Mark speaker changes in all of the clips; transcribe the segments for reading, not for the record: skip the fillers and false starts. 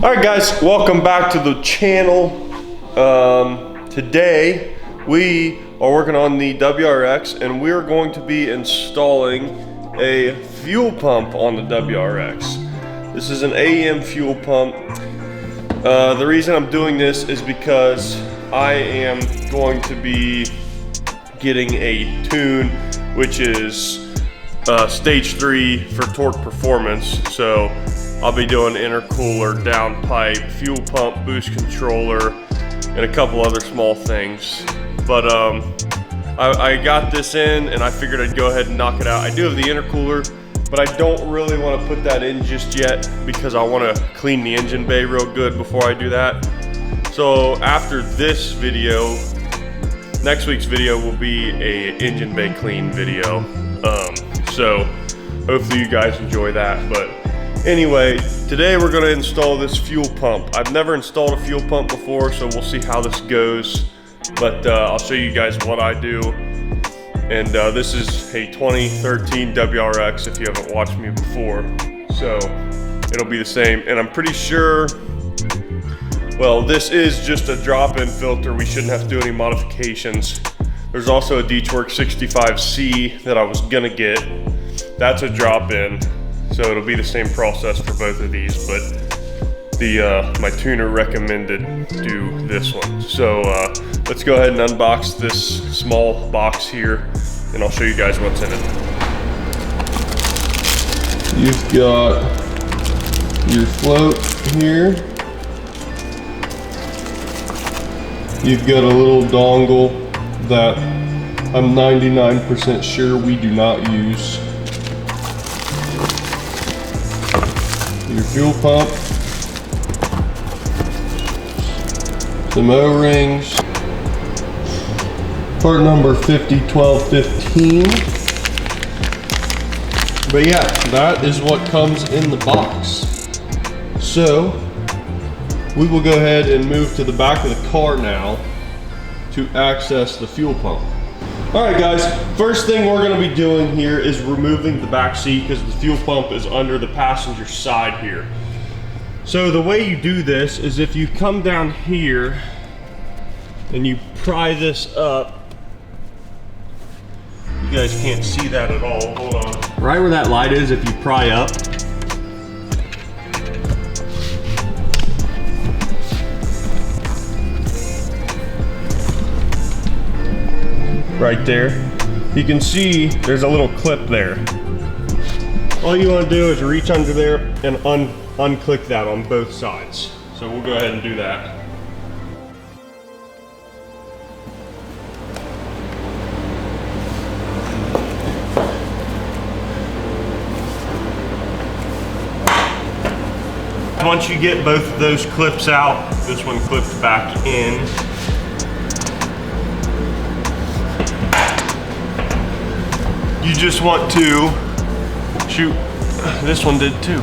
Speaker 1: Alright guys, welcome back to the channel. Today we are working on the WRX and we're going to be installing a fuel pump on the WRX. This is an AEM fuel pump. The reason I'm doing this is because I am going to be getting a tune which is stage 3 for torque performance. So I'll be doing intercooler, downpipe, fuel pump, boost controller, and a couple other small things. But I got this in and I figured I'd go ahead and knock it out. I do have the intercooler, but I don't really want to put that in just yet because I want to clean the engine bay real good before I do that. So after this video, next week's video will be a engine bay clean video. So hopefully you guys enjoy that. But anyway, today we're going to install this fuel pump. I've never installed a fuel pump before, so we'll see how this goes. But I'll show you guys what I do. And this is a 2013 WRX if you haven't watched me before. So it'll be the same. And I'm pretty sure, well, this is just a drop-in filter. We shouldn't have to do any modifications. There's also a D-Torque 65C that I was gonna get. That's a drop-in. So it'll be the same process for both of these, but my tuner recommended do this one. So let's go ahead and unbox this small box here, and I'll show you guys what's in it. You've got your float here. You've got a little dongle that I'm 99% sure we do not use. Your fuel pump, some O-rings, part number 501215. But yeah, that is what comes in the box. So we will go ahead and move to the back of the car now to access the fuel pump. Alright guys, first thing we're going to be doing here is removing the back seat because the fuel pump is under the passenger side here. So the way you do this is if you come down here and you pry this up. You guys can't see that at all, hold on. Right where that light is, if you pry up, right there, you can see there's a little clip there. All you want to do is reach under there and unclick that on both sides. So we'll go ahead and do that. Once you get both of those clips out, this one clips back in. You just want to shoot, this one did too.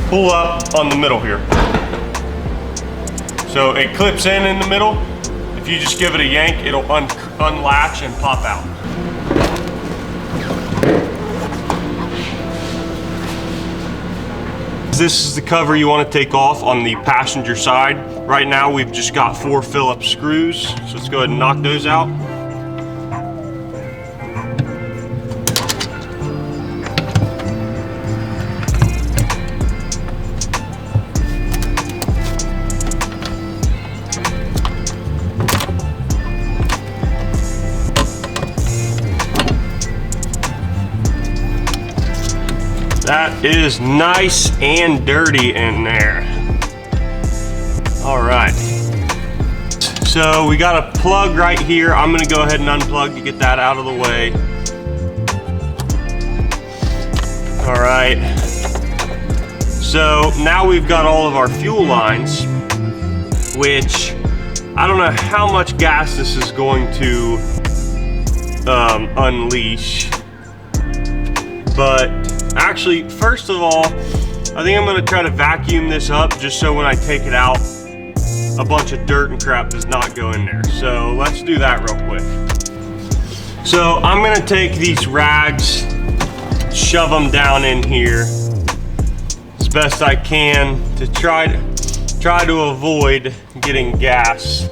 Speaker 1: Pull up on the middle here. So it clips in the middle. If you just give it a yank, it'll unlatch and pop out. This is the cover you want to take off on the passenger side. Right now we've just got 4 Phillips screws. So let's go ahead and knock those out. That is nice and dirty in there. All right. So we got a plug right here. I'm gonna go ahead and unplug to get that out of the way. All right. So now we've got all of our fuel lines, which I don't know how much gas this is going to unleash, but actually, first of all, I think I'm gonna try to vacuum this up just so when I take it out, a bunch of dirt and crap does not go in there. So let's do that real quick. So I'm gonna take these rags, shove them down in here as best I can to try to try to avoid getting gas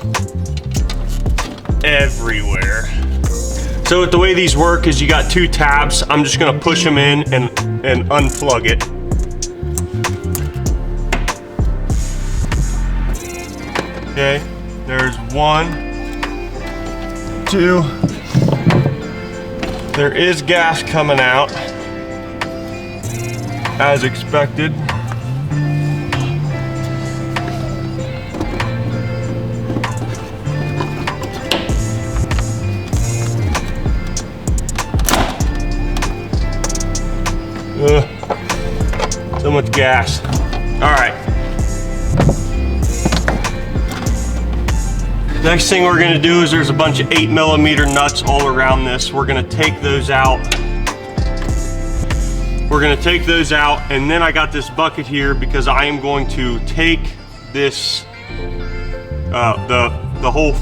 Speaker 1: everywhere. So the way these work is you got two tabs. I'm just gonna push them in and unplug it. Okay, there's 1, 2. There is gas coming out, as expected. So much gas. All right. Next thing we're gonna do is there's a bunch of 8mm nuts all around this. We're gonna take those out. We're gonna take those out, and then I got this bucket here because I am going to take this, the whole,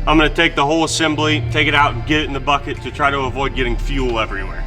Speaker 1: I'm gonna take the whole assembly, take it out and get it in the bucket to try to avoid getting fuel everywhere.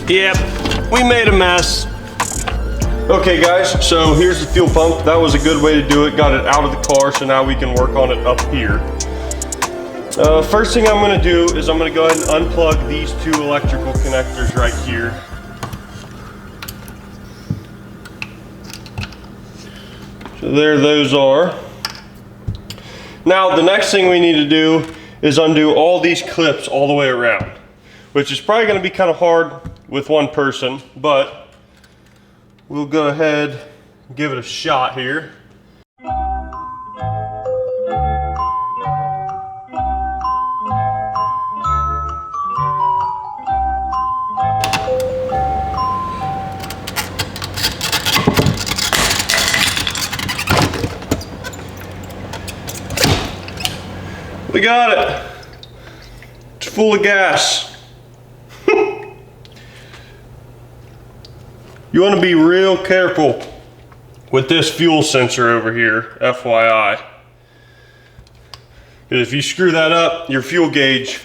Speaker 1: Yep, we made a mess. Okay guys, so here's the fuel pump. That was a good way to do it. Got it out of the car, so now we can work on it up here. First thing I'm gonna do is I'm gonna go ahead and unplug these two electrical connectors right here. So there those are. Now the next thing we need to do is undo all these clips all the way around, which is probably gonna be kind of hard with one person, but we'll go ahead and give it a shot here. We got it. It's full of gas. You want to be real careful with this fuel sensor over here, FYI. Because if you screw that up, your fuel gauge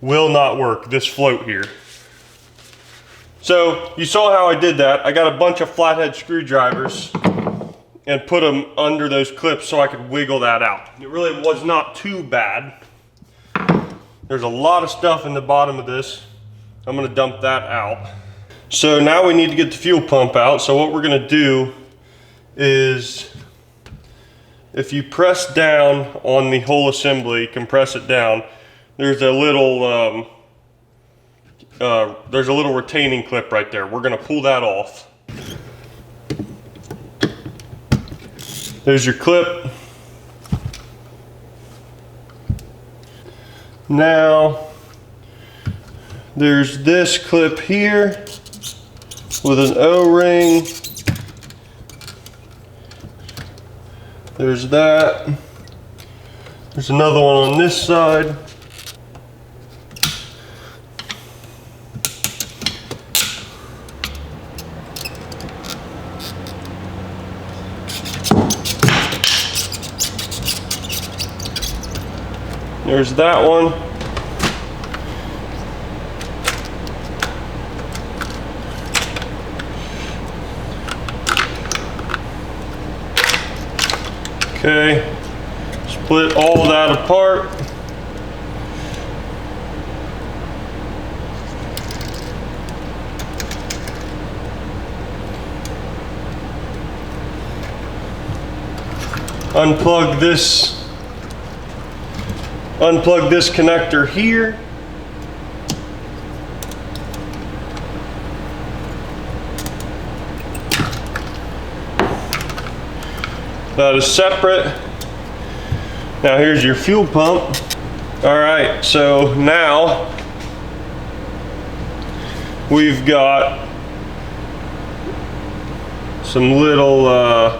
Speaker 1: will not work, this float here. So you saw how I did that. I got a bunch of flathead screwdrivers and put them under those clips so I could wiggle that out. It really was not too bad. There's a lot of stuff in the bottom of this. I'm gonna dump that out. So now we need to get the fuel pump out. So what we're gonna do is, if you press down on the whole assembly, compress it down, there's a little retaining clip right there. We're gonna pull that off. There's your clip. Now, there's this clip here with an O-ring. There's that. There's another one on this side. There's that one. Okay, split all that apart. Unplug this connector here. That is separate. Now here's your fuel pump. All right, so now we've got some little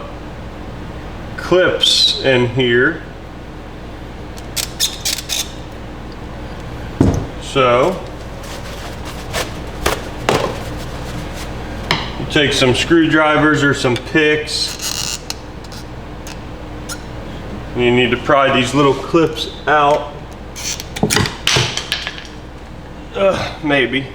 Speaker 1: clips in here. So you take some screwdrivers or some picks. You need to pry these little clips out. Maybe.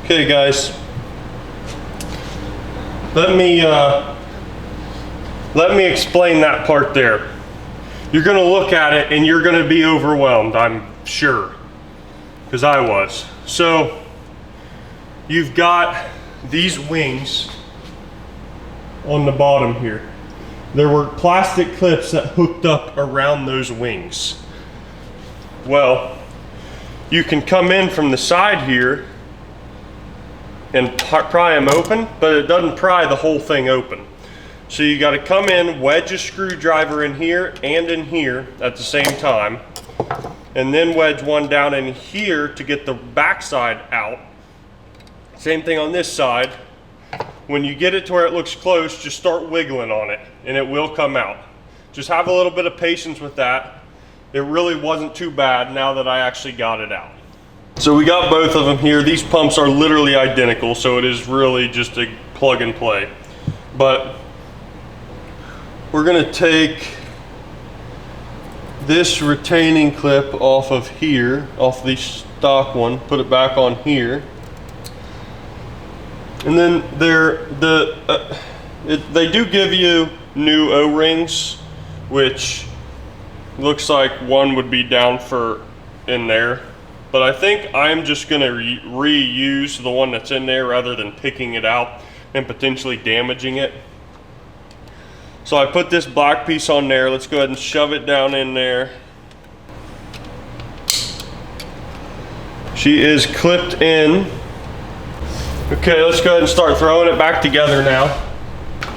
Speaker 1: Okay guys, let me explain that part there. You're gonna look at it and you're gonna be overwhelmed, I'm sure, because I was. So you've got these wings on the bottom here. There were plastic clips that hooked up around those wings. Well, you can come in from the side here and pry them open, but it doesn't pry the whole thing open. So you got to come in, wedge a screwdriver in here and in here at the same time, and then wedge one down in here to get the backside out. Same thing on this side. When you get it to where it looks close, just start wiggling on it and it will come out. Just have a little bit of patience with that. It really wasn't too bad now that I actually got it out. So we got both of them here. These pumps are literally identical, so it is really just a plug and play. But we're gonna take this retaining clip off of here, off the stock one, put it back on here. And then they do give you new O-rings, which looks like one would be down for in there. But I think I'm just gonna reuse the one that's in there rather than picking it out and potentially damaging it. So I put this black piece on there. Let's go ahead and shove it down in there. She is clipped in. Okay, let's go ahead and start throwing it back together now.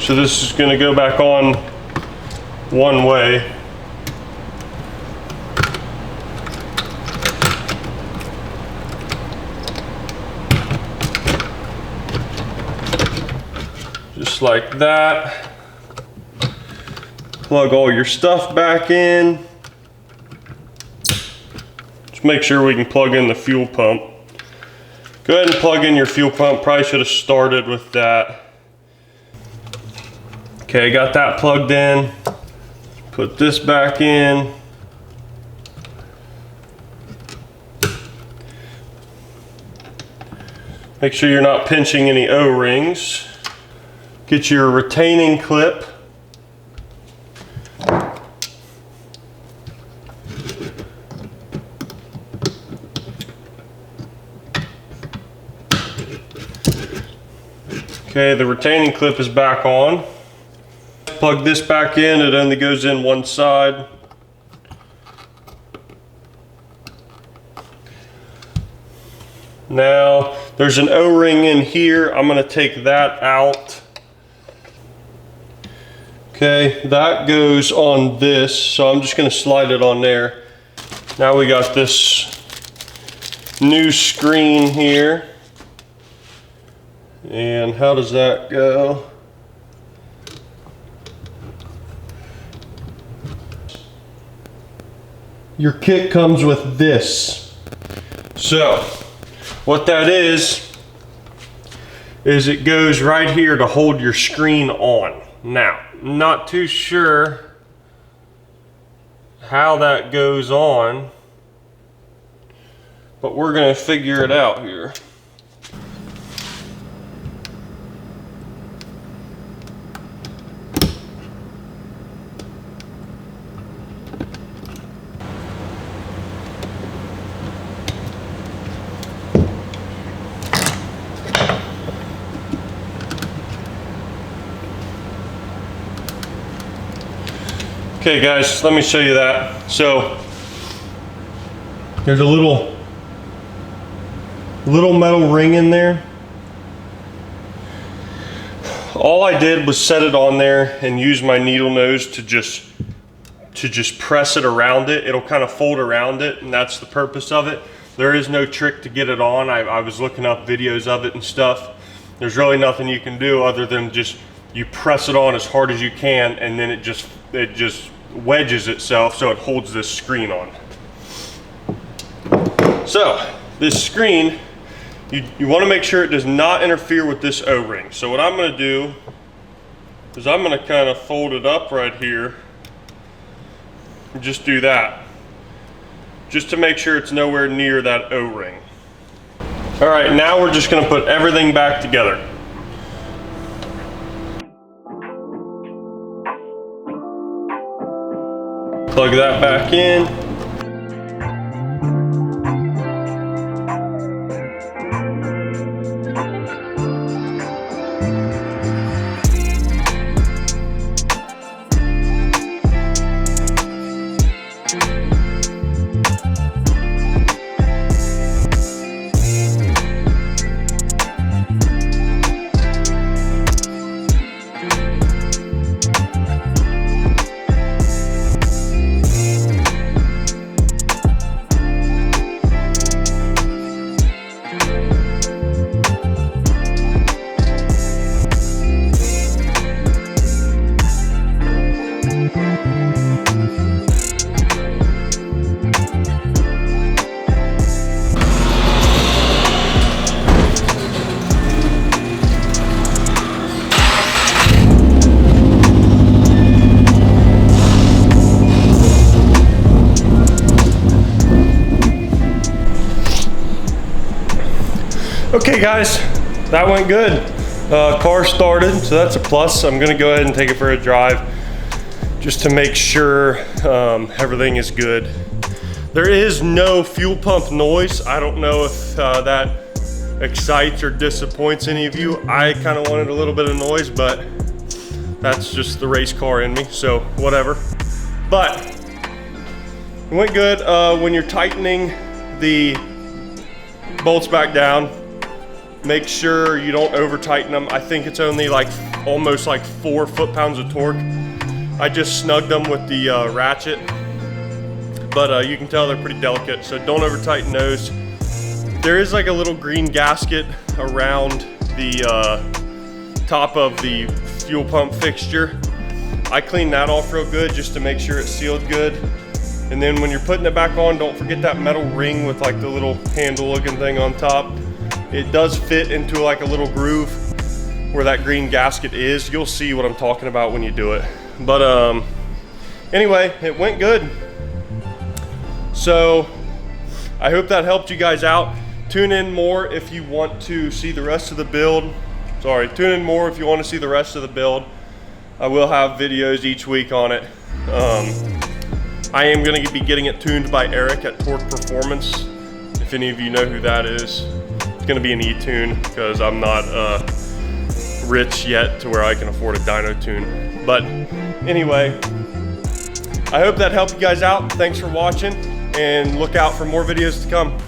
Speaker 1: So this is gonna go back on one way. Just like that. Plug all your stuff back in. Just make sure we can plug in the fuel pump. Go ahead and plug in your fuel pump. Probably should have started with that. Okay, got that plugged in. Put this back in. Make sure you're not pinching any O-rings. Get your retaining clip. Okay, the retaining clip is back on. Plug this back in, it only goes in one side. Now, there's an O-ring in here. I'm gonna take that out. Okay, that goes on this, so I'm just gonna slide it on there. Now we got this new screen here. And how does that go? Your kit comes with this. So, what that is it goes right here to hold your screen on. Now, not too sure how that goes on, but we're gonna figure it out here. Okay guys, let me show you that. So there's a little metal ring in there. All I did was set it on there and use my needle nose to just press it around it. It'll kind of fold around it, and that's the purpose of it. There is no trick to get it on. I was looking up videos of it and stuff. There's really nothing you can do other than just you press it on as hard as you can, and then it just wedges itself so it holds this screen on. So this screen, you want to make sure it does not interfere with this O-ring. So what I'm going to do is I'm going to kind of fold it up right here and just do that, just to make sure it's nowhere near that O-ring. All right, now we're just going to put everything back together. Plug that back in. Okay guys, that went good. Car started, so that's a plus. I'm gonna go ahead and take it for a drive just to make sure everything is good. There is no fuel pump noise. I don't know if that excites or disappoints any of you. I kind of wanted a little bit of noise, but that's just the race car in me, so whatever. But it went good. When you're tightening the bolts back down, make sure you don't over tighten them. I think it's only like almost like 4 foot-pounds of torque. I just snugged them with the ratchet, but you can tell they're pretty delicate, so don't over tighten those. There is like a little green gasket around the top of the fuel pump fixture. I cleaned that off real good just to make sure it's sealed good. And then when you're putting it back on, don't forget that metal ring with like the little handle looking thing on top. It does fit into like a little groove where that green gasket is. You'll see what I'm talking about when you do it. But anyway, it went good. So I hope that helped you guys out. Tune in more if you want to see the rest of the build. Tune in more if you want to see the rest of the build. I will have videos each week on it. I am going to be getting it tuned by Eric at Torque Performance. If any of you know who that is, it's going to be an E-tune because I'm not rich yet to where I can afford a dyno tune. But anyway, I hope that helped you guys out. Thanks for watching, and look out for more videos to come.